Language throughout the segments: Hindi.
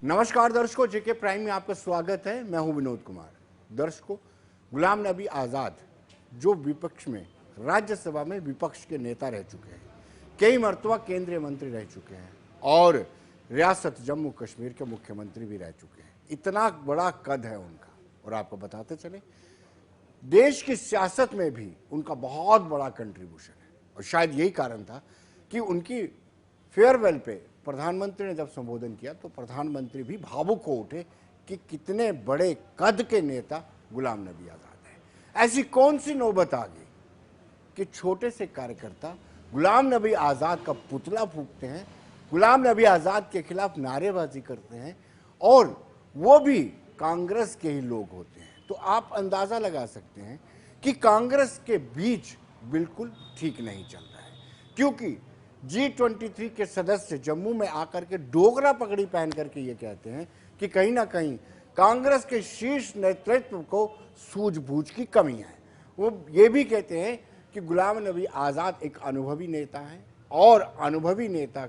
नमस्कार दर्शकों, जेके प्राइम में आपका स्वागत है। मैं हूं विनोद कुमार। दर्शकों, गुलाम नबी आज़ाद जो विपक्ष में राज्यसभा में विपक्ष के नेता रह चुके हैं, कई मरतबा केंद्रीय मंत्री रह चुके हैं और रियासत जम्मू कश्मीर के मुख्यमंत्री भी रह चुके हैं। इतना बड़ा कद है उनका। और आपको बताते चले, देश की सियासत में भी उनका बहुत बड़ा कंट्रीब्यूशन है। और शायद यही कारण था कि उनकी फेयरवेल पे प्रधानमंत्री ने जब संबोधन किया तो प्रधानमंत्री भी भावुक हो उठे कि कितने बड़े कद के नेता गुलाम नबी आज़ाद हैं। ऐसी कौन सी नौबत आ गई कि छोटे से कार्यकर्ता गुलाम नबी आज़ाद का पुतला फूंकते हैं, गुलाम नबी आज़ाद के खिलाफ नारेबाजी करते हैं, और वो भी कांग्रेस के ही लोग होते हैं। तो आप अंदाज़ा लगा सकते हैं कि कांग्रेस के बीच बिल्कुल ठीक नहीं चल रहा है, क्योंकि G23 के सदस्य जम्मू में आकर के डोगरा पगड़ी पहन करके ये कहते हैं कि कहीं ना कहीं कांग्रेस के शीर्ष नेतृत्व को सूझबूझ की कमी है। वो ये भी कहते हैं कि गुलाम नबी आज़ाद एक अनुभवी नेता है और अनुभवी नेता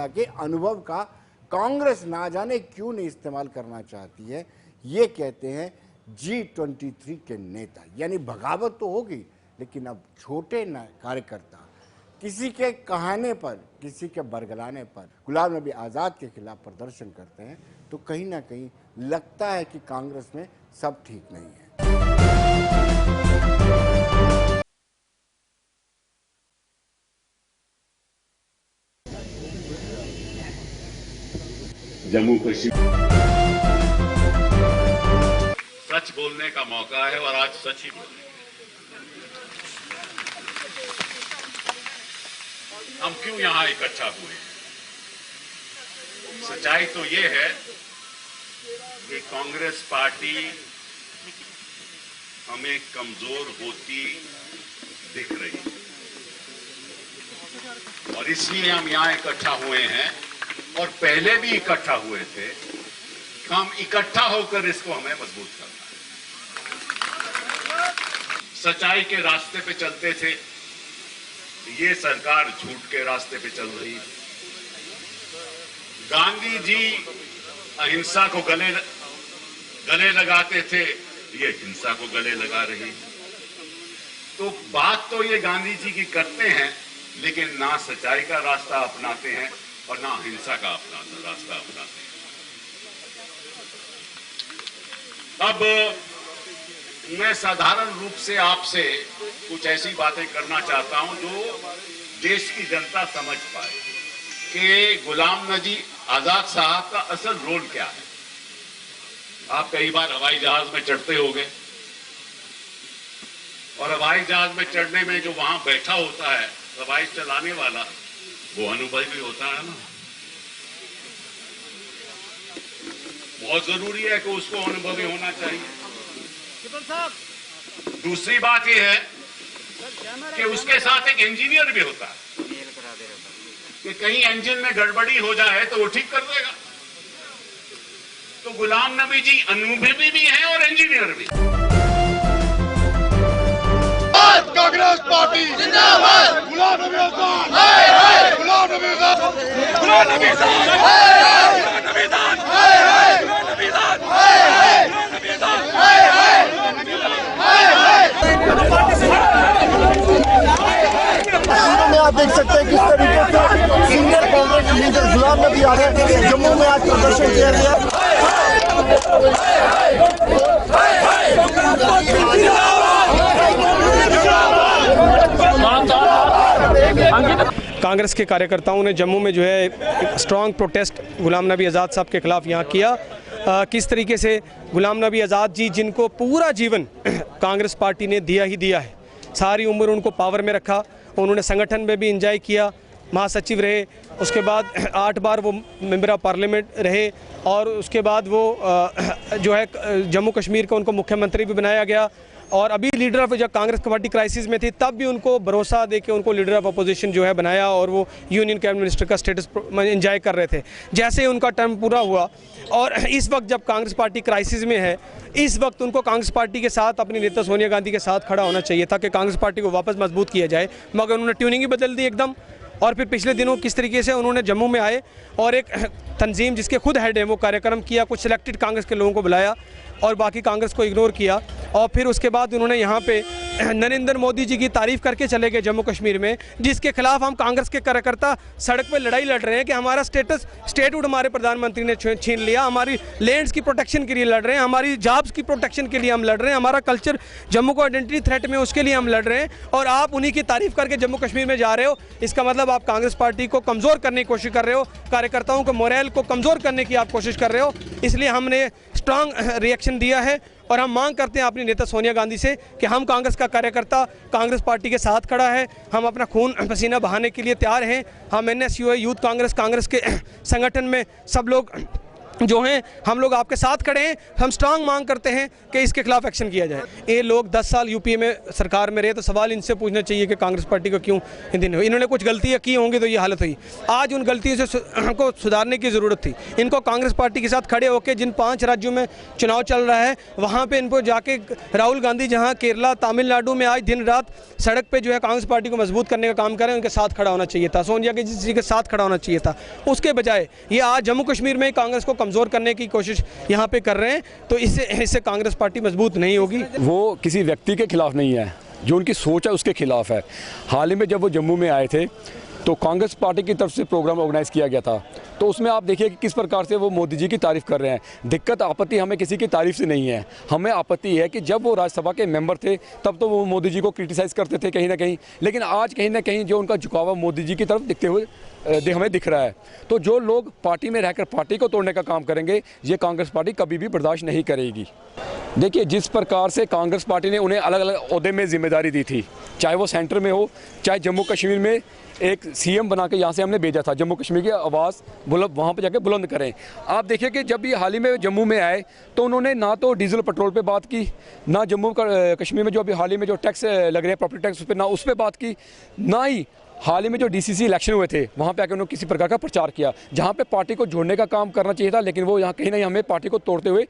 के अनुभव का कांग्रेस ना जाने क्यों नहीं इस्तेमाल करना चाहती है। ये कहते हैं G23 के नेता। यानी बगावत तो होगी, लेकिन अब छोटे कार्यकर्ता किसी के कहने पर, किसी के बरगलाने पर गुलाम नबी आज़ाद के खिलाफ प्रदर्शन करते हैं तो कहीं ना कहीं लगता है कि कांग्रेस में सब ठीक नहीं है। जम्मू कश्मीर सच बोलने का मौका है और आज सच ही बोलेंगे। हम क्यों यहां इकट्ठा हुए? सच्चाई तो ये है कि कांग्रेस पार्टी हमें कमजोर होती दिख रही है और इसलिए हम यहां इकट्ठा हुए हैं और पहले भी इकट्ठा हुए थे। हम इकट्ठा होकर इसको हमें मजबूत करना है। सच्चाई के रास्ते पे चलते थे, ये सरकार झूठ के रास्ते पे चल रही है। गांधी जी अहिंसा को गले लगाते थे, ये हिंसा को गले लगा रही है। तो बात तो ये गांधी जी की करते हैं, लेकिन ना सच्चाई का रास्ता अपनाते हैं और ना हिंसा का रास्ता अपनाते हैं। अब मैं साधारण रूप से आपसे कुछ ऐसी बातें करना चाहता हूं जो देश की जनता समझ पाए कि गुलाम नबी आजाद साहब का असल रोल क्या है। आप कई बार हवाई जहाज में चढ़ते होंगे और हवाई जहाज में चढ़ने में जो वहां बैठा होता है हवाई चलाने वाला, वो अनुभवी होता है ना। बहुत जरूरी है कि उसको अनुभवी होना चाहिए। दूसरी बात यह है कि उसके साथ एक इंजीनियर भी होता है कि कहीं इंजन में गड़बड़ी हो जाए तो वो ठीक कर देगा। तो गुलाम नबी जी अनुभवी भी हैं और इंजीनियर भी। कांग्रेस पार्टी जिंदाबाद। गुलाम नबी आज़ाद हाय हाय। गुलाम नबी आज़ाद गुलाम नबी आज़ाद हाय हाय। गुलाम नबी आज़ाद हाय हाय। गुलाम नबी आज़ाद हाय हाय। गुलाम नबी आज़ाद हाय हाय। में आप देख सकते हैं किस तरीके से सीनियर कांग्रेस लीडर गुलाम नबी आज़ाद जम्मू में आज प्रदर्शन किया गया। कांग्रेस के कार्यकर्ताओं ने जम्मू में जो है स्ट्रॉन्ग प्रोटेस्ट गुलाम नबी आज़ाद साहब के खिलाफ यहाँ किया। किस तरीके से गुलाम नबी आज़ाद जी, जिनको पूरा जीवन कांग्रेस पार्टी ने दिया ही दिया है, सारी उम्र उनको पावर में रखा, उन्होंने संगठन में भी एंजॉय किया, महासचिव रहे, उसके बाद 8 बार वो मेंबर ऑफ पार्लियामेंट रहे और उसके बाद वो जो है जम्मू कश्मीर का उनको मुख्यमंत्री भी बनाया गया। और अभी लीडर ऑफ, जब कांग्रेस पार्टी क्राइसिस में थी तब भी उनको भरोसा देके उनको लीडर ऑफ अपोजिशन जो है बनाया और वो यूनियन कैबिनेट मिनिस्टर का स्टेटस एंजॉय कर रहे थे। जैसे उनका टर्म पूरा हुआ और इस वक्त जब कांग्रेस पार्टी क्राइसिस में है, इस वक्त उनको कांग्रेस पार्टी के साथ अपनी नेता सोनिया गांधी के साथ खड़ा होना चाहिए था कि कांग्रेस पार्टी को वापस मजबूत किया जाए, मगर उन्होंने ट्यूनिंग ही बदल दी एकदम। और फिर पिछले दिनों किस तरीके से उन्होंने जम्मू में आए और एक तंजीम जिसके खुद हेड हैं वो कार्यक्रम किया, कुछ सिलेक्टेड कांग्रेस के लोगों को बुलाया और बाकी कांग्रेस को इग्नोर किया, और फिर उसके बाद उन्होंने यहाँ पे नरेंद्र मोदी जी की तारीफ़ करके चले गए जम्मू कश्मीर में, जिसके खिलाफ हम कांग्रेस के कार्यकर्ता सड़क पे लड़ाई लड़ रहे हैं कि हमारा स्टेटहुड हमारे प्रधानमंत्री ने छीन लिया, हमारी लैंड्स की प्रोटेक्शन के लिए लड़ रहे हैं, हमारी जॉब्स की प्रोटेक्शन के लिए हम लड़ रहे हैं, हमारा कल्चर जम्मू को आइडेंटिटी थ्रेट में उसके लिए हम लड़ रहे हैं, और आप उन्हीं की तारीफ़ करके जम्मू कश्मीर में जा रहे हो। इसका मतलब आप कांग्रेस पार्टी को कमज़ोर करने की कोशिश कर रहे हो, कार्यकर्ताओं के मोरल को कमज़ोर करने की आप कोशिश कर रहे हो। इसलिए हमने स्ट्रांग रिएक्शन दिया है और हम मांग करते हैं अपनी नेता सोनिया गांधी से कि हम कांग्रेस का कार्यकर्ता कांग्रेस पार्टी के साथ खड़ा है, हम अपना खून पसीना बहाने के लिए तैयार हैं। हम NSUA यूथ कांग्रेस के संगठन में सब लोग जो हैं हम लोग आपके साथ खड़े हैं। हम स्ट्रांग मांग करते हैं कि इसके खिलाफ एक्शन किया जाए। ये लोग 10 साल यूपीए में सरकार में रहे, तो सवाल इनसे पूछना चाहिए कि कांग्रेस पार्टी को क्यों इन्होंने कुछ गलतियां की होंगी तो ये हालत हुई। आज उन गलतियों से हमको सुधारने की ज़रूरत थी। इनको कांग्रेस पार्टी के साथ खड़े होकर जिन 5 राज्यों में चुनाव चल रहा है वहाँ पर इनको जाके राहुल गांधी जहाँ केरला तमिलनाडु में आज दिन रात सड़क पर जो है कांग्रेस पार्टी को मजबूत करने का काम करें, उनके साथ खड़ा होना चाहिए था, सोनिया जी के साथ खड़ा होना चाहिए था। उसके बजाय ये आज जम्मू कश्मीर में कांग्रेस को कमज़ोर करने की कोशिश यहाँ पे कर रहे हैं, तो इससे कांग्रेस पार्टी मजबूत नहीं होगी। वो किसी व्यक्ति के खिलाफ नहीं है, जो उनकी सोच है उसके खिलाफ है। हाल ही में जब वो जम्मू में आए थे तो कांग्रेस पार्टी की तरफ से प्रोग्राम ऑर्गेनाइज किया गया था, तो उसमें आप देखिए कि किस प्रकार से वो मोदी जी की तारीफ़ कर रहे हैं। दिक्कत आपत्ति हमें किसी की तारीफ़ से नहीं है, हमें आपत्ति है कि जब वो राज्यसभा के मेंबर थे तब तो वो मोदी जी को क्रिटिसाइज़ करते थे कहीं ना कहीं, लेकिन आज कहीं ना कहीं जो उनका झुकाव मोदी जी की तरफ दिखते हुए हमें दिख रहा है। तो जो लोग पार्टी में रहकर पार्टी को तोड़ने का काम करेंगे, ये कांग्रेस पार्टी कभी भी बर्दाश्त नहीं करेगी। देखिए, जिस प्रकार से कांग्रेस पार्टी ने उन्हें अलग अलग ओहदे में जिम्मेदारी दी थी, चाहे वो सेंटर में हो, चाहे जम्मू कश्मीर में एक CM बना के यहाँ से हमने भेजा था, जम्मू कश्मीर की आवाज़ वहाँ पे जाके बुलंद करें। आप देखिए कि जब ये हाल ही में जम्मू में आए तो उन्होंने ना तो डीजल पेट्रोल पे बात की, ना जम्मू कश्मीर में जो अभी हाल ही में जो टैक्स लग रहे हैं प्रॉपर्टी टैक्स उस पर, ना उस पर बात की, ना ही हाल ही में जो DCC इलेक्शन हुए थे वहाँ पे आकर उन्होंने किसी प्रकार का प्रचार किया, जहाँ पे पार्टी को जोड़ने का काम करना चाहिए था, लेकिन वो यहाँ कहीं ना हमें पार्टी को तोड़ते हुए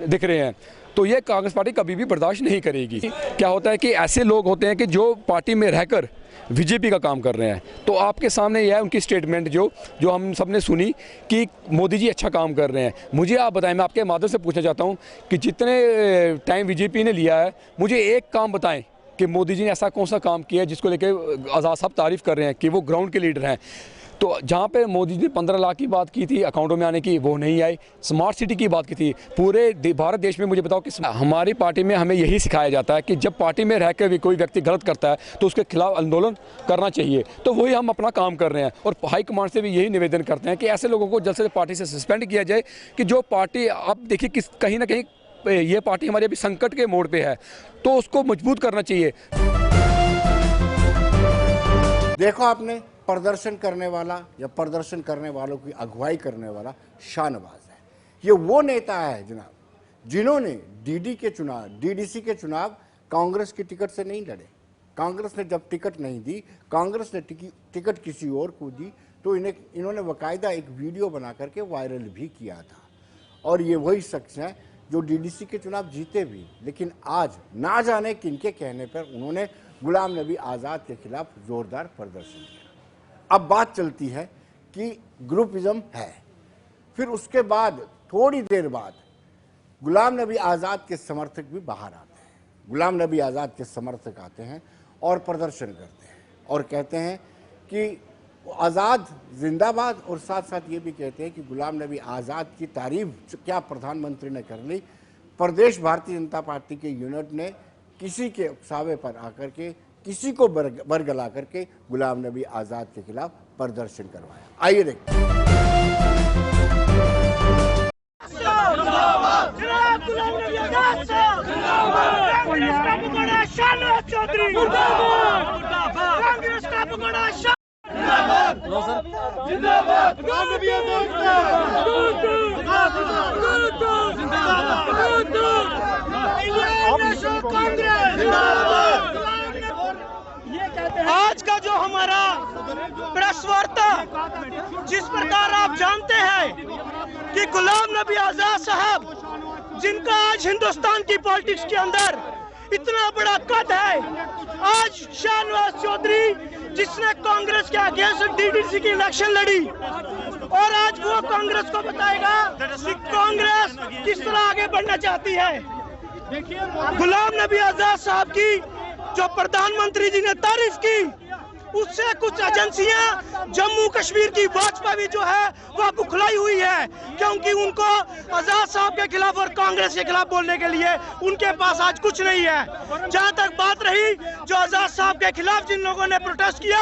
दिख रहे हैं। तो ये कांग्रेस पार्टी कभी भी बर्दाश्त नहीं करेगी। क्या होता है कि ऐसे लोग होते हैं कि जो पार्टी में रहकर बीजेपी का काम कर रहे हैं, तो आपके सामने यह है उनकी स्टेटमेंट जो हम सब ने सुनी कि मोदी जी अच्छा काम कर रहे हैं। मुझे आप बताएं, मैं आपके माध्यम से पूछना चाहता हूं कि जितने टाइम बीजेपी ने लिया है, मुझे एक काम बताएं कि मोदी जी ने ऐसा कौन सा काम किया है जिसको लेकर आज़ाद साहब तारीफ़ कर रहे हैं कि वो ग्राउंड के लीडर हैं। तो जहाँ पे मोदी जी ने 15 लाख की बात की थी अकाउंटों में आने की, वो नहीं आई। स्मार्ट सिटी की बात की थी, पूरे भारत देश में मुझे बताओ कि हमारी पार्टी में हमें यही सिखाया जाता है कि जब पार्टी में रहकर भी कोई व्यक्ति गलत करता है तो उसके खिलाफ आंदोलन करना चाहिए। तो वही हम अपना काम कर रहे हैं और हाईकमांड से भी यही निवेदन करते हैं कि ऐसे लोगों को जल्द से पार्टी से सस्पेंड किया जाए कि जो पार्टी, आप देखिए कि कहीं ना कहीं ये पार्टी हमारे अभी संकट के मोड़ पर है, तो उसको मजबूत करना चाहिए। देखो आपने, प्रदर्शन करने वाला या प्रदर्शन करने वालों की अगुवाई करने वाला शाहनवाज है। ये वो नेता है जनाब जिन्होंने DDC के चुनाव कांग्रेस की टिकट से नहीं लड़े। कांग्रेस ने जब टिकट नहीं दी, कांग्रेस ने टिकट किसी और को दी, तो इन्होंने बाकायदा एक वीडियो बना करके वायरल भी किया था। और ये वही शख्स हैं जो DDC के चुनाव जीते भी, लेकिन आज ना जाने किनके कहने पर उन्होंने गुलाम नबी आज़ाद के खिलाफ जोरदार प्रदर्शन किया। अब बात चलती है कि ग्रुपिज्म है, फिर उसके बाद थोड़ी देर बाद गुलाम नबी आज़ाद के समर्थक भी बाहर आते हैं। गुलाम नबी आज़ाद के समर्थक आते हैं और प्रदर्शन करते हैं और कहते हैं कि आज़ाद जिंदाबाद, और साथ साथ ये भी कहते हैं कि गुलाम नबी आज़ाद की तारीफ क्या प्रधानमंत्री ने कर ली। प्रदेश भारतीय जनता पार्टी के यूनिट ने किसी के उकसावे पर आकर के किसी को बरगला करके गुलाम नबी आज़ाद के खिलाफ प्रदर्शन करवाया। आइए देखते हैं। आज का जो हमारा प्रेस वार्ता, जिस प्रकार आप जानते हैं कि गुलाम नबी आज़ाद साहब, जिनका आज हिंदुस्तान की पॉलिटिक्स के अंदर इतना बड़ा कद है, आज शाहनवाज चौधरी जिसने कांग्रेस के अगेंस्ट डीडीसी की इलेक्शन लड़ी, और आज वो कांग्रेस को बताएगा कि कांग्रेस किस तरह आगे बढ़ना चाहती है। गुलाम नबी आजाद साहब की जो प्रधानमंत्री जी ने तारीफ की, उससे कुछ एजेंसियां जम्मू कश्मीर की भाजपा भी जो है वह बुखलाई हुई है, क्योंकि उनको आजाद साहब के खिलाफ और कांग्रेस के खिलाफ बोलने के लिए उनके पास आज कुछ नहीं है। जहां तक बात रही जो आजाद साहब के खिलाफ जिन लोगों ने प्रोटेस्ट किया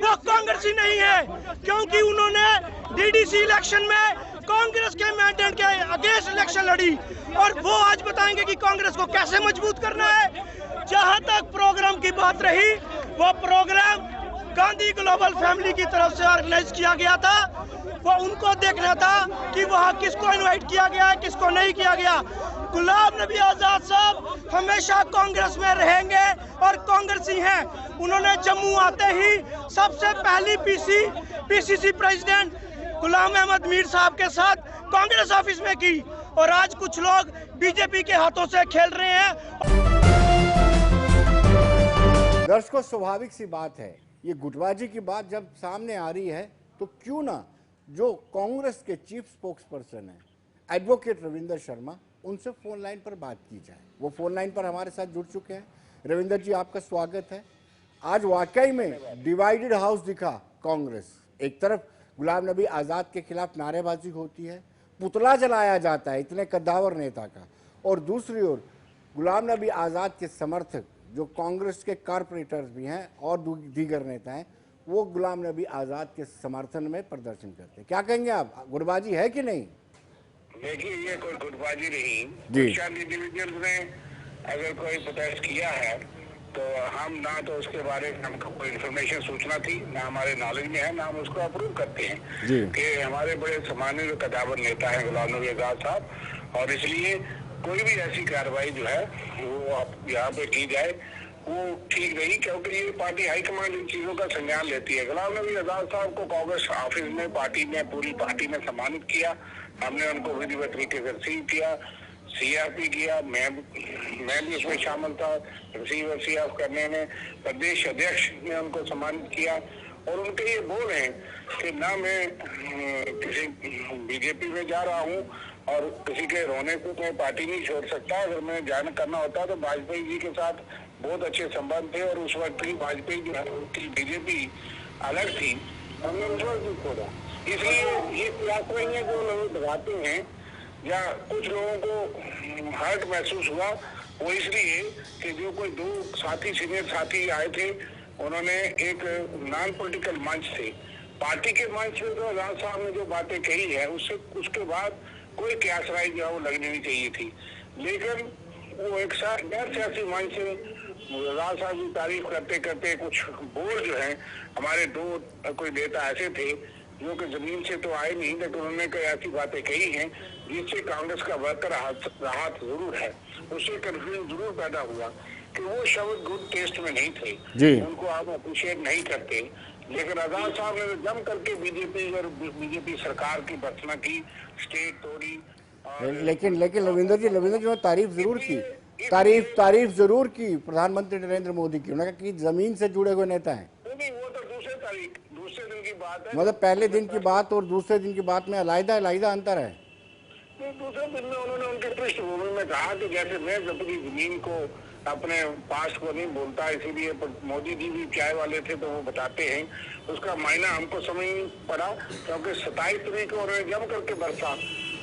वो कांग्रेसी नहीं है, क्योंकि उन्होंने डीडीसी इलेक्शन में कांग्रेस के मैंडेट के अगेंस्ट इलेक्शन लड़ी, और वो आज बताएंगे कि कांग्रेस को कैसे मजबूत करना है। जहां तक प्रोग्राम की बात रही, वो प्रोग्राम गांधी ग्लोबल फैमिली की तरफ से ऑर्गेनाइज किया गया था। वो उनको देखना था कि वहाँ किसको इनवाइट किया गया है, किसको नहीं किया गया। गुलाम नबी आजाद साहब हमेशा कांग्रेस में रहेंगे और कांग्रेसी हैं। उन्होंने जम्मू आते ही सबसे पहली पीसीसी प्रेसिडेंट गुलाम अहमद मीर साहब के साथ कांग्रेस ऑफिस में की, और आज कुछ लोग बीजेपी के हाथों से खेल रहे हैं। दर्शकों, स्वाभाविक सी बात है, ये गुटबाजी की बात जब सामने आ रही है तो क्यों ना जो कांग्रेस के चीफ स्पोक्स पर्सन है एडवोकेट रविंदर शर्मा, उनसे फोन लाइन पर बात की जाए। वो फोन लाइन पर हमारे साथ जुड़ चुके हैं। रविंदर जी, आपका स्वागत है। आज वाकई में डिवाइडेड हाउस दिखा कांग्रेस। एक तरफ गुलाम नबी आज़ाद के खिलाफ नारेबाजी होती है, पुतला जलाया जाता है इतने कद्दावर नेता का, और दूसरी ओर गुलाम नबी आज़ाद के समर्थक जो कांग्रेस के कारपोरेटर्स भी हैं और दीगर नेता हैं, वो गुलाम नबी आज़ाद के समर्थन में प्रदर्शन करते हैं। क्या कहेंगे आप, गुटबाजी है कि नहीं? देखिए, ये कोई गुटबाजी नहीं जी। इंडिविजुअल ने अगर कोई प्रोटेस्ट किया है तो हम ना तो उसके बारे में हमको कोई इन्फॉर्मेशन सूचना थी, ना हमारे नॉलेज में है, ना हम उसको अप्रूव करते हैं जी। कि हमारे बड़े सम्मानित कदावर नेता है गुलाम नबी आजाद साहब, और इसलिए कोई भी ऐसी कार्रवाई जो है वो यहाँ पे की जाए वो ठीक नहीं, क्योंकि ये पार्टी हाईकमान इन चीजों का संज्ञान लेती है। गुलाम नबी आजाद साहब को कांग्रेस ऑफिस में पार्टी ने पूरी पार्टी ने सम्मानित किया, हमने उनको विधिवत तरीके से रिसीव किया, सीआरपी किया, मैं भी उसमें शामिल था रिसीव और सीआर करने में। प्रदेश अध्यक्ष ने उनको सम्मानित किया, और उनके ये बोल हैं कि ना मैं किसी बीजेपी में जा रहा हूँ और किसी के रोने को मैं पार्टी नहीं छोड़ सकता। अगर मैं ज्वाइन करना होता तो वाजपेयी जी के साथ बहुत अच्छे संबंध थे, और उस वक्त की वाजपेयी जो है उनकी बीजेपी अलग थी, हमने उस वक्त भी छोड़ा। इसलिए ये प्रयास नहीं है जो लोग दबाते हैं, या कुछ लोगों को हर्ट महसूस हुआ, वो इसलिए कि जो कोई दो साथी सीनियर साथी आए थे, उन्होंने एक नॉन पॉलिटिकल मंच से पार्टी के मंच में तो आजाद साहब ने जो बातें कही है उसके बाद कोई क्यासराई जो है वो लगनी नहीं चाहिए थी, लेकिन वो एक गैर सियासी मंच से आजाद साहब की तारीफ करते करते कुछ बोल जो है, हमारे दो कोई नेता ऐसे थे जो कि जमीन से तो आए नहीं, लेकिन उन्होंने कई ऐसी बातें कही हैं जिससे कांग्रेस का वर्कर राहत जरूर है, उससे कंफ्यूजन जरूर पैदा हुआ कि वो शब्द गुड टेस्ट में नहीं थे जी। उनको आप अप्रिशिएट नहीं करते, लेकिन आजाद साहब ने जम करके बीजेपी सरकार की भर्त्सना की, स्टेट तोड़ी। लेकिन रविंदर जी ने तारीफ जरूर की, तारीफ जरूर की प्रधानमंत्री नरेंद्र मोदी की। उन्होंने कहा कि जमीन से जुड़े हुए नेता हैं। नहीं, वो तो दूसरे दिन की बात है। मतलब पहले दिन की बात और दूसरे दिन की बात में अलग अंतर है। दूसरे दिन में उन्होंने उनके पृष्ठभूमि में कहा कि जैसे मैं अपनी जमीन को अपने पास्ट को नहीं बोलता, इसीलिए मोदी जी भी चाय वाले थे तो वो बताते हैं, उसका मायना हमको समझ नहीं पड़ा, क्योंकि 27 तारीख को उन्होंने जम करके बरसा,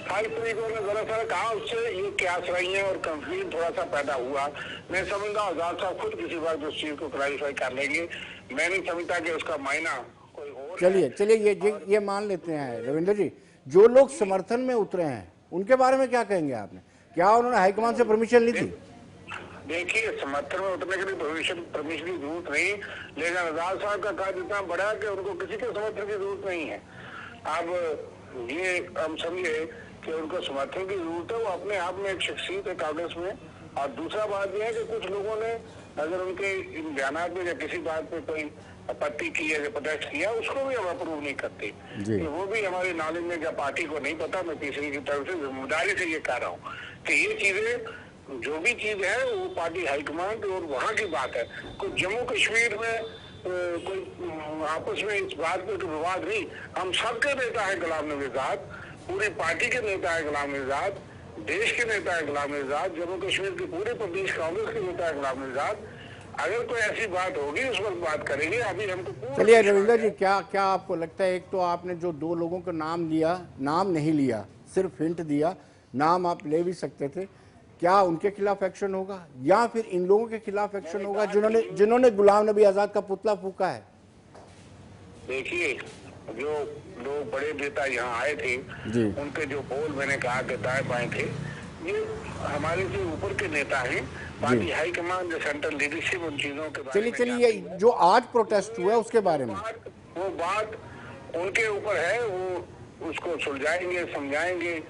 28 तारीख को उन्होंने जरा कहा, उससे ये क्या रही है और कंफ्यूजन थोड़ा सा पैदा हुआ। मैं समझता आजाद साहब खुद किसी बात उस चीज को क्लैरिफाई कर लेंगे, मैं नहीं समझता कि उसका मायना कोई और। चलिए ये मान लेते हैं रविंदर जी, जो लोग समर्थन में उतरे हैं उनके बारे में क्या कहेंगे आपने? क्या उन्होंने हाईकमान से परमिशन ली थी? देखिए, समर्थन में उतरने के लिए परमिशन की जरूरत नहीं, लेकिन आजाद साहब का काज इतना बड़ा है कि उनको किसी के समर्थन की जरूरत नहीं है। अब ये हम समझे कि उनको समर्थन की जरूरत है, वो अपने आप में एक शख्सियत है कांग्रेस में। और दूसरा बात यह है कि कुछ लोगों ने अगर उनके इन बयान में या किसी बात पे कोई आपत्ति की है या प्रोटेस्ट किया, उसको भी हम अप्रूव नहीं करते, तो वो भी हमारे नॉलेज में या पार्टी को नहीं पता। मैं तीसरी की तरफ से जिम्मेदारी से ये कह रहा हूँ कि ये चीजें जो भी चीज है वो पार्टी हाईकमान और वहाँ की बात है। कुछ जम्मू कश्मीर में कोई आपस में इस बात पे कोई विवाद नहीं। हम सबके नेता है गुलाम नबी आजाद, पूरी पार्टी के नेता है गुलाम नबी आजाद, देश के नेता है गुलाम नबी आजाद, जम्मू कश्मीर के पूरे प्रदेश कांग्रेस के नेता है गुलाम नबी आजाद। अगर कोई ऐसी बात होगी उस वक्त बात करेंगे। अभी हमको चलिए रविंदर जी, क्या आपको लगता है, एक तो आपने जो 2 लोगों का नाम लिया, नाम नहीं लिया, सिर्फ हिंट दिया, नाम आप ले भी सकते थे, क्या उनके खिलाफ एक्शन होगा या फिर इन लोगों के खिलाफ एक्शन होगा जिन्होंने गुलाम नबी आजाद का पुतला फूका है? देखिए, जो लोग बड़े नेता यहाँ आए थे उनके जो बोल मैंने कहा कि दाएं बाएं थे, ये हमारे से ऊपर के नेता हैं। पार्टी हाईकमान जो सेंट्रल लीडरशिप उन चीजों के बारे में चलिए जो आज प्रोटेस्ट हुआ है उसके बारे में वो बात उनके ऊपर है, वो उसको सुलझाएंगे, समझाएंगे,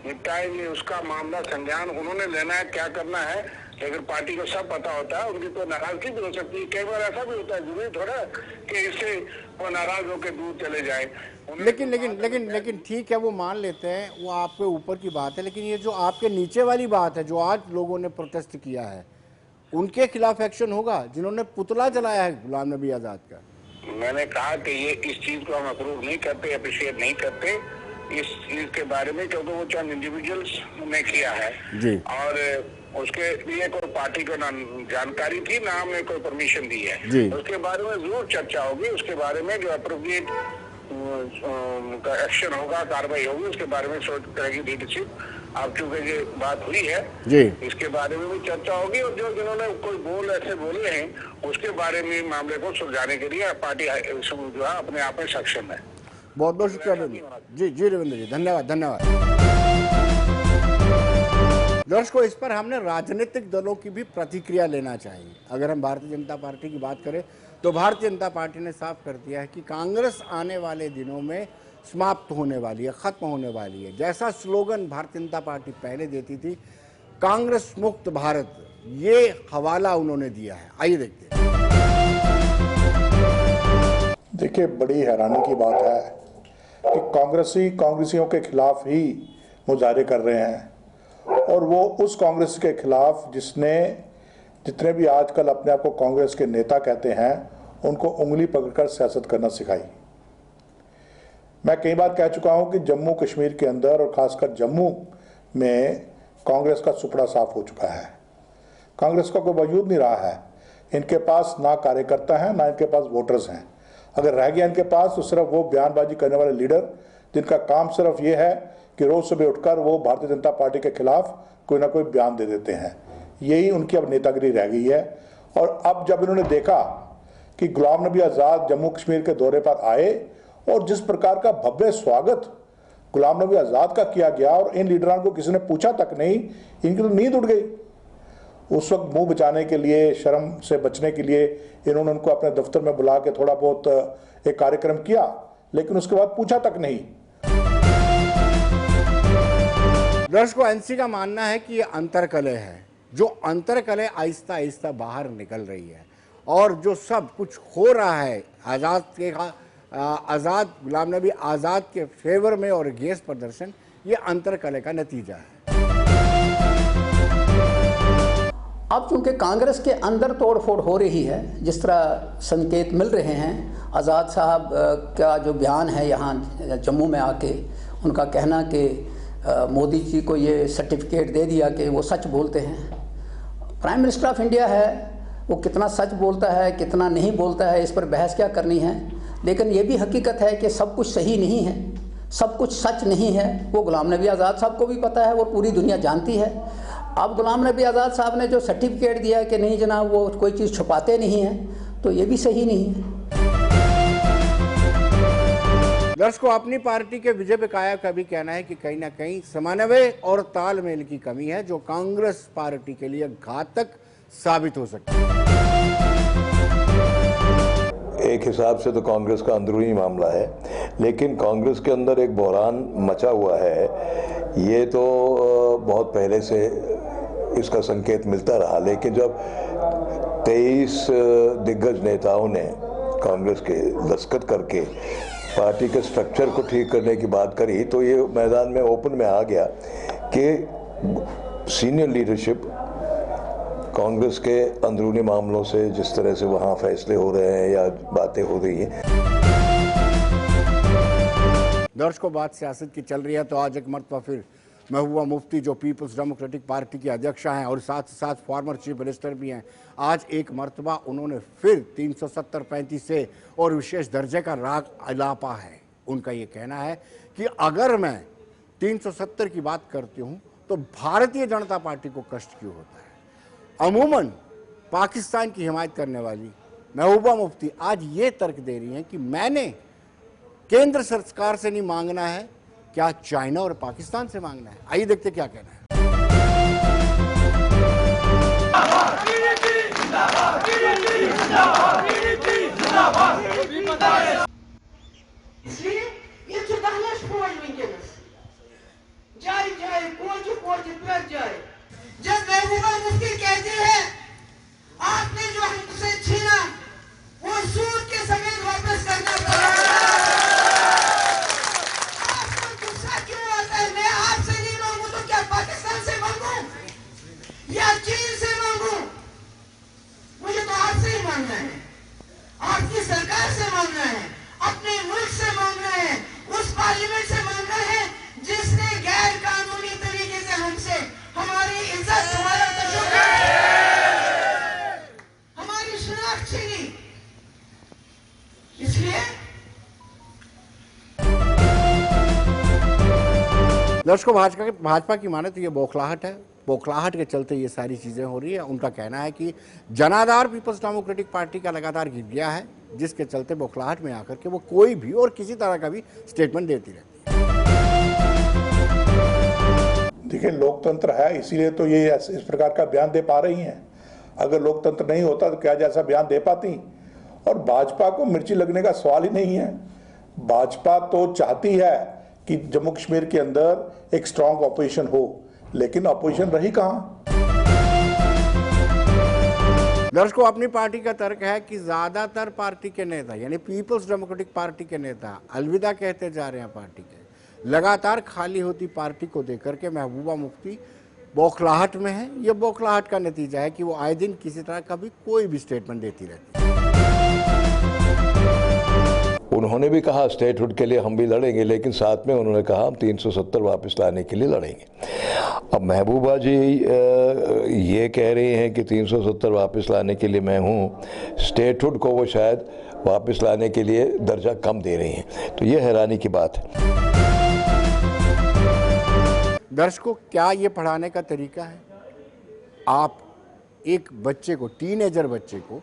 निपटाएंगे। उसका मामला संज्ञान उन्होंने लेना है, क्या करना है। लेकिन पार्टी को सब पता होता है, उनकी तो नाराजगी भी हो सकती है। कई बार ऐसा भी होता है, जरूरी थोड़ा कि इससे वो नाराज होकर दूर चले जाए। लेकिन ठीक है, वो मान लेते हैं, वो आपके ऊपर की बात है। लेकिन ये जो आपके नीचे वाली बात है, जो आज लोगों ने प्रोटेस्ट किया है, उनके खिलाफ एक्शन होगा जिन्होंने पुतला जलाया है गुलाम नबी आजाद का? मैंने कहा कि ये इस चीज को हम अप्रूव नहीं करते, अप्रिशिएट नहीं करते इस चीज के बारे में, क्योंकि वो चंद इंडिविजुअल्स ने किया है जी। और उसके लिए कोई पार्टी को ना जानकारी थी, ना हमने कोई परमिशन दी है जी। उसके बारे में जरूर चर्चा होगी, उसके बारे में जो अप्रोप्रिएट एक्शन होगा, कार्रवाई होगी, उसके बारे में सोच करेगी लीडरशिप। अब चूंकि ये बात हुई है जी, इसके बारे में भी चर्चा होगी। और जो जिन्होंने कोई बोल ऐसे बोले हैं उसके बारे में मामले को सुलझाने के लिए पार्टी जो है अपने आप में सक्षम है। बहुत बहुत शुक्रिया जी रविंद्र जी, धन्यवाद। दर्शकों, इस पर हमने राजनीतिक दलों की भी प्रतिक्रिया लेना चाहिए। अगर हम भारतीय जनता पार्टी की बात करें तो भारतीय जनता पार्टी ने साफ कर दिया है कि कांग्रेस आने वाले दिनों में समाप्त होने वाली है, खत्म होने वाली है। जैसा स्लोगन भारतीय जनता पार्टी पहले देती थी, कांग्रेस मुक्त भारत, ये हवाला उन्होंने दिया है। आइए देखते हैं। देखिए, बड़ी हैरानी की बात है कि कांग्रेसियों के खिलाफ ही मुजाहरे कर रहे हैं, और वो उस कांग्रेस के खिलाफ जितने भी आजकल अपने आप को कांग्रेस के नेता कहते हैं, उनको उंगली पकड़कर सियासत करना सिखाई। मैं कई बार कह चुका हूं कि जम्मू कश्मीर के अंदर और खासकर जम्मू में कांग्रेस का सुपड़ा साफ हो चुका है। कांग्रेस का कोई वजूद नहीं रहा है। इनके पास ना कार्यकर्ता है, ना इनके पास वोटर्स हैं। अगर रह गया इनके पास तो सिर्फ वो बयानबाजी करने वाले लीडर, जिनका काम सिर्फ ये है कि रोज सुबह उठकर वो भारतीय जनता पार्टी के खिलाफ कोई ना कोई बयान दे देते हैं। यही उनकी अब नेतागिरी रह गई है। और अब जब इन्होंने देखा कि गुलाम नबी आज़ाद जम्मू कश्मीर के दौरे पर आए और जिस प्रकार का भव्य स्वागत गुलाम नबी आज़ाद का किया गया, और इन लीडरान को किसी ने पूछा तक नहीं, इनकी तो नींद उड़ गई। उस वक्त मुंह बचाने के लिए, शर्म से बचने के लिए इन्होंने उनको अपने दफ्तर में बुला के थोड़ा बहुत एक कार्यक्रम किया, लेकिन उसके बाद पूछा तक नहीं। दर्शकों, एनसी का मानना है कि ये अंतरकलह है, जो अंतरकलह आहिस्ता आहिस्ता बाहर निकल रही है, और जो सब कुछ हो रहा है आज़ाद गुलाम नबी आज़ाद के फेवर में और अगेंस्ट प्रदर्शन, ये अंतरकलह का नतीजा है। अब चूंकि कांग्रेस के अंदर तोड़फोड़ हो रही है, जिस तरह संकेत मिल रहे हैं, आज़ाद साहब का जो बयान है यहाँ जम्मू में आके, उनका कहना कि मोदी जी को ये सर्टिफिकेट दे दिया कि वो सच बोलते हैं। प्राइम मिनिस्टर ऑफ इंडिया है, वो कितना सच बोलता है कितना नहीं बोलता है, इस पर बहस क्या करनी है। लेकिन ये भी हकीकत है कि सब कुछ सही नहीं है, सब कुछ सच नहीं है। वो गुलाम नबी आज़ाद साहब को भी पता है, वो पूरी दुनिया जानती है। अब गुलाम नबी आज़ाद साहब ने जो सर्टिफिकेट दिया कि नहीं जनाब वो कोई चीज़ छुपाते नहीं हैं, तो ये भी सही नहीं है। दर्शकों, अपनी पार्टी के विजय बकाया का भी कहना है कि कहीं ना कहीं समन्वय और तालमेल की कमी है, जो कांग्रेस पार्टी के लिए घातक साबित हो सकती है। एक हिसाब से तो कांग्रेस का अंदरूनी मामला है, लेकिन कांग्रेस के अंदर एक बहरान मचा हुआ है। ये तो बहुत पहले से इसका संकेत मिलता रहा, लेकिन जब 23 दिग्गज नेताओं ने कांग्रेस के दस्तखत करके पार्टी के स्ट्रक्चर को ठीक करने की बात करी, तो ये मैदान में ओपन में आ गया कि सीनियर लीडरशिप कांग्रेस के अंदरूनी मामलों से जिस तरह से वहाँ फैसले हो रहे हैं या बातें हो रही हैं। दर्शकों, बात सियासत की चल रही है तो आज एक मरतबा फिर महबूबा मुफ्ती जो पीपल्स डेमोक्रेटिक पार्टी की अध्यक्षा हैं और साथ साथ फॉर्मर चीफ मिनिस्टर भी हैं, आज एक मरतबा उन्होंने फिर 370-35 से और विशेष दर्जे का राग अलापा है। उनका ये कहना है कि अगर मैं 370 की बात करती हूँ तो भारतीय जनता पार्टी को कष्ट क्यों होता है। अमूमन पाकिस्तान की हिमायत करने वाली महबूबा मुफ्ती आज ये तर्क दे रही हैं कि मैंने केंद्र सरकार से नहीं मांगना है, क्या चाइना और पाकिस्तान से मांगना है। आइए देखते क्या कहना है। इसलिए ये दहलश फौज वुनकस जाए जाए कोच पर जाए। जब महबूबा मुफ्ती कहती है आपने जो हमसे छीना वो सूद के समेत वापस करना पड़ा, आपको गुस्सा क्यों आता है? मैं आपसे नहीं मांगू तो क्या पाकिस्तान से मांगू या चीन से मांगू? मुझे तो आपसे ही मांगना है, आपकी सरकार से मांगना है, अपने मुल्क से मांगना है, उस पार्लियामेंट से मांगना है जिसने गैर कानूनी तरीके से हमसे हमारी इज्जत, हमारा तशद्दुद, हमारी शनाख्त छीनी। इसलिए दर्शकों, भाजपा की माने तो ये बौखलाहट है। बौखलाहट के चलते ये सारी चीज़ें हो रही है। उनका कहना है कि जनाधार पीपल्स डेमोक्रेटिक पार्टी का लगातार गिर गया है, जिसके चलते बौखलाहट में आकर के वो कोई भी और किसी तरह का भी स्टेटमेंट देती रहती है। देखिए, लोकतंत्र है इसीलिए तो ये इस प्रकार का बयान दे पा रही हैं। अगर लोकतंत्र नहीं होता तो क्या जैसा बयान दे पाती। और भाजपा को मिर्ची लगने का सवाल ही नहीं है। भाजपा तो चाहती है कि जम्मू कश्मीर के अंदर एक स्ट्रांग ऑपोजिशन हो, लेकिन ऑपोजिशन रही कहां। दर्शकों, अपनी पार्टी का तर्क है कि ज्यादातर पार्टी के नेता यानी पीपल्स डेमोक्रेटिक पार्टी के नेता अलविदा कहते जा रहे हैं पार्टी के। लगातार खाली होती पार्टी को देकर के महबूबा मुफ्ती बौखलाहट में है। यह बौखलाहट का नतीजा है कि वो आए दिन किसी तरह का भी कोई भी स्टेटमेंट देती रहती है। उन्होंने भी कहा स्टेटहुड के लिए हम भी लड़ेंगे, लेकिन साथ में उन्होंने कहा हम 370 वापस लाने के लिए लड़ेंगे। अब महबूबा जी ये कह रही हैं कि 370 वापस लाने के लिए मैं हूँ, स्टेटहुड को वो शायद वापस लाने के लिए दर्जा कम दे रही हैं, तो ये हैरानी की बात है। दर्शकों, क्या ये पढ़ाने का तरीका है? आप एक बच्चे को, टीनेजर बच्चे को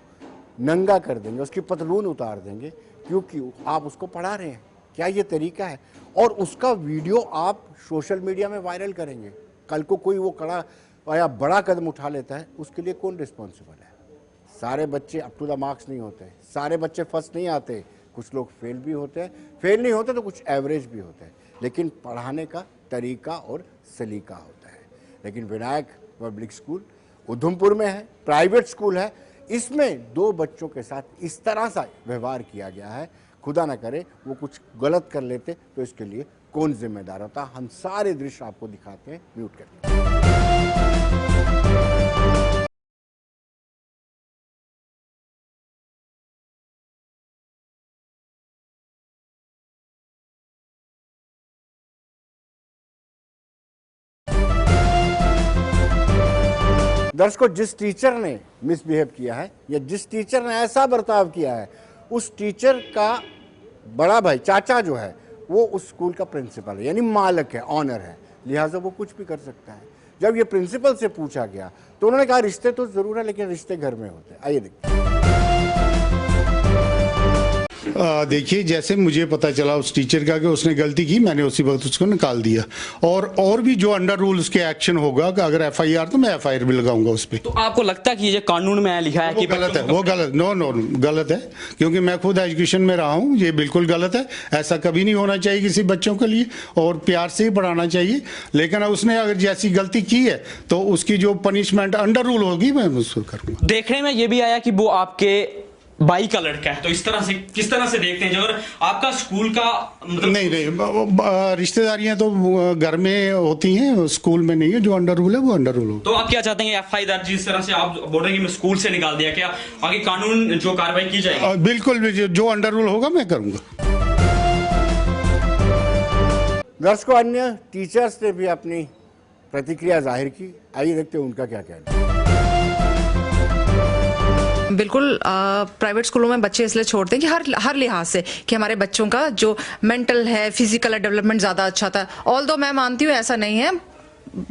नंगा कर देंगे, उसकी पतलून उतार देंगे क्योंकि आप उसको पढ़ा रहे हैं। क्या ये तरीका है? और उसका वीडियो आप सोशल मीडिया में वायरल करेंगे। कल को कोई वो कड़ा या बड़ा कदम उठा लेता है, उसके लिए कौन रिस्पॉन्सिबल है? सारे बच्चे अप टू द मार्क्स नहीं होते, सारे बच्चे फर्स्ट नहीं आते, कुछ लोग फेल भी होते हैं, फेल नहीं होते तो कुछ एवरेज भी होते हैं, लेकिन पढ़ाने का तरीका और सलीका होता है। लेकिन विनायक पब्लिक स्कूल उधमपुर में है, प्राइवेट स्कूल है, इसमें 2 बच्चों के साथ इस तरह सा व्यवहार किया गया है। खुदा ना करे वो कुछ गलत कर लेते तो इसके लिए कौन जिम्मेदार होता। हम सारे दृश्य आपको दिखाते हैं, म्यूट करके। दर्शकों, जिस टीचर ने मिसबिहेव किया है या जिस टीचर ने ऐसा बर्ताव किया है, उस टीचर का बड़ा भाई, चाचा जो है, वो उस स्कूल का प्रिंसिपल है, यानी मालिक है, ऑनर है, लिहाजा वो कुछ भी कर सकता है। जब ये प्रिंसिपल से पूछा गया तो उन्होंने कहा रिश्ते तो जरूर है लेकिन रिश्ते घर में होते हैं। आइए देखते हैं। देखिए, जैसे मुझे पता चला उस टीचर का कि उसने गलती की, मैंने उसी वक्त उसको निकाल दिया। और भी जो अंडर रूल उसके एक्शन होगा कि अगर FIR तो मैं FIR भी लगाऊंगा उस पर। तो आपको लगता है कि ये कानून में लिखा है कि गलत है? वो गलत, नो गलत है, क्योंकि मैं खुद एजुकेशन में रहा हूँ। ये बिल्कुल गलत है, ऐसा कभी नहीं होना चाहिए किसी बच्चों के लिए, और प्यार से ही पढ़ाना चाहिए। लेकिन उसने अगर जैसी गलती की है तो उसकी जो पनिशमेंट अंडर रूल होगी मैं उसको करूँगा। देखने में ये भी आया कि वो आपके बाई का लड़का है, तो इस तरह से किस तरह से देखते हैं जो अगर आपका स्कूल का मतलब नहीं, रिश्तेदारियां तो घर में होती हैं, स्कूल में नहीं है। जो अंडर रूल है वो अंडर रूल हो। तो आप क्या चाहते हैं FI दर्ज जिस तरह से आप बोल रहे हैं कि मैं स्कूल से निकाल दिया, क्या आगे कानून जो कार्रवाई की जाएगी? बिल्कुल, जो अंडर रूल होगा मैं करूंगा। दर्शकों, अन्य टीचर्स ने भी अपनी प्रतिक्रिया जाहिर की। आइए देखते हैं उनका क्या कहना है। बिल्कुल प्राइवेट स्कूलों में बच्चे इसलिए छोड़ते हैं कि हर लिहाज से कि हमारे बच्चों का जो मेंटल है, फिजिकल डेवलपमेंट ज़्यादा अच्छा था। ऑल्दो मैं मानती हूँ ऐसा नहीं है,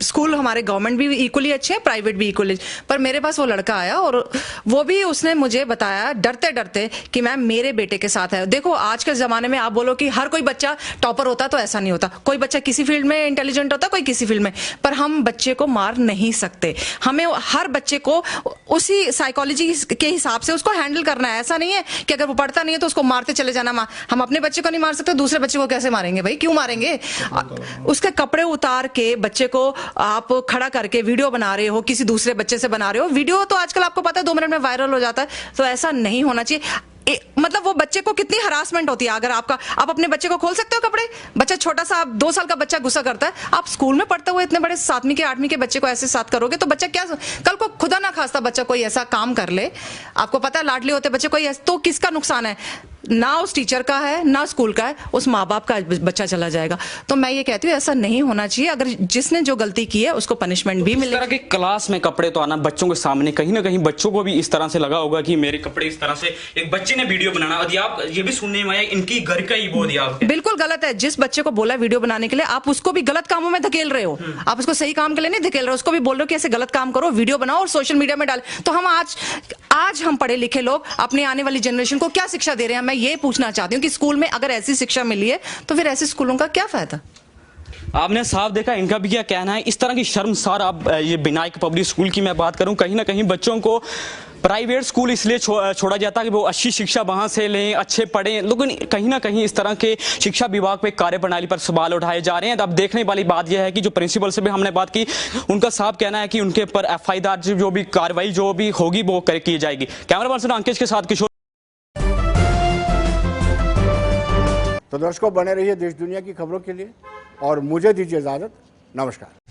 स्कूल हमारे गवर्नमेंट भी इक्वली अच्छे हैं, प्राइवेट भी इक्वली। पर मेरे पास वो लड़का आया और वो भी उसने मुझे बताया डरते डरते कि मैम मेरे बेटे के साथ है। देखो आज के ज़माने में आप बोलो कि हर कोई बच्चा टॉपर होता, तो ऐसा नहीं होता। कोई बच्चा किसी फील्ड में इंटेलिजेंट होता, कोई किसी फील्ड में। पर हम बच्चे को मार नहीं सकते। हमें हर बच्चे को उसी साइकोलॉजी के हिसाब से उसको हैंडल करना है। ऐसा नहीं है कि अगर वो पढ़ता नहीं है तो उसको मारते चले जाना। हम अपने बच्चे को नहीं मार सकते, दूसरे बच्चे को कैसे मारेंगे भाई? क्यों मारेंगे? उसके कपड़े उतार के बच्चे को आप खड़ा करके वीडियो बना रहे हो, किसी दूसरे बच्चे से बना रहे हो। वीडियो तो आजकल आपको पता है 2 मिनट में वायरल हो जाता है। तो ऐसा नहीं होना चाहिए। मतलब वो बच्चे को कितनी हरासमेंट होती है। अगर आप अपने बच्चे को खोल सकते हो कपड़े? बच्चा छोटा सा, आप 2 साल का बच्चा गुस्सा करता है, आप स्कूल में पढ़ते हुए इतने बड़े 7वीं के 8वीं के बच्चे को ऐसे साथ करोगे तो बच्चा क्या, कल को खुदा ना खास्ता बच्चा कोई ऐसा काम कर ले, आपको पता है लाडले होते बच्चे कोई, तो किसका नुकसान है? ना उस टीचर का है, ना स्कूल का है, उस माँ बाप का बच्चा चला जाएगा। तो मैं ये कहती हूँ ऐसा नहीं होना चाहिए। अगर जिसने जो गलती की है उसको पनिशमेंट भी मिले। इस तरह के क्लास में कपड़े तो आना बच्चों के सामने, कहीं ना कहीं बच्चों को भी इस तरह से लगा होगा कि मेरे कपड़े इस तरह से, एक बच्चे ने वीडियो बनाना दिया, आप ये भी सुनने में आया इनकी घर का ही वो दिया। बिल्कुल गलत है। जिस बच्चे को बोला वीडियो बनाने के लिए, आप उसको भी गलत कामों में धकेल रहे हो। आप उसको सही काम के लिए नहीं धकेल रहे हो, उसको भी बोल रहे हो कि ऐसे गलत काम करो, वीडियो बनाओ और सोशल मीडिया में डाल। तो हम आज हम पढ़े लिखे लोग अपने आने वाली जनरेशन को क्या शिक्षा दे रहे हैं? मैं ये पूछना चाहती हूँ कि स्कूल में अगर ऐसी शिक्षा मिली है तो फिर ऐसे स्कूलों का क्या फायदा? आपने साफ देखा, इनका भी क्या कहना है। इस तरह की शर्मसार, आप ये विनायक पब्लिक स्कूल की मैं बात करूं, कहीं ना कहीं बच्चों को प्राइवेट स्कूल इसलिए छोड़ा जाता है कि वो अच्छी शिक्षा वहां से लें, अच्छे पढ़ें, लेकिन कहीं ना कहीं इस तरह के शिक्षा विभाग पे कार्यप्रणाली पर सवाल उठाए जा रहे हैं। अब देखने वाली बात यह है कि जो प्रिंसिपल से भी हमने बात की, उनका साफ कहना है कि उनके ऊपर FI दर्ज जो भी कार्रवाई जो भी होगी वो की जाएगी। कैमरा पर्सन अंकित के साथ किशोर। तो दर्शकों, बने रहिए देश दुनिया की खबरों के लिए और मुझे दीजिए इजाजत। नमस्कार।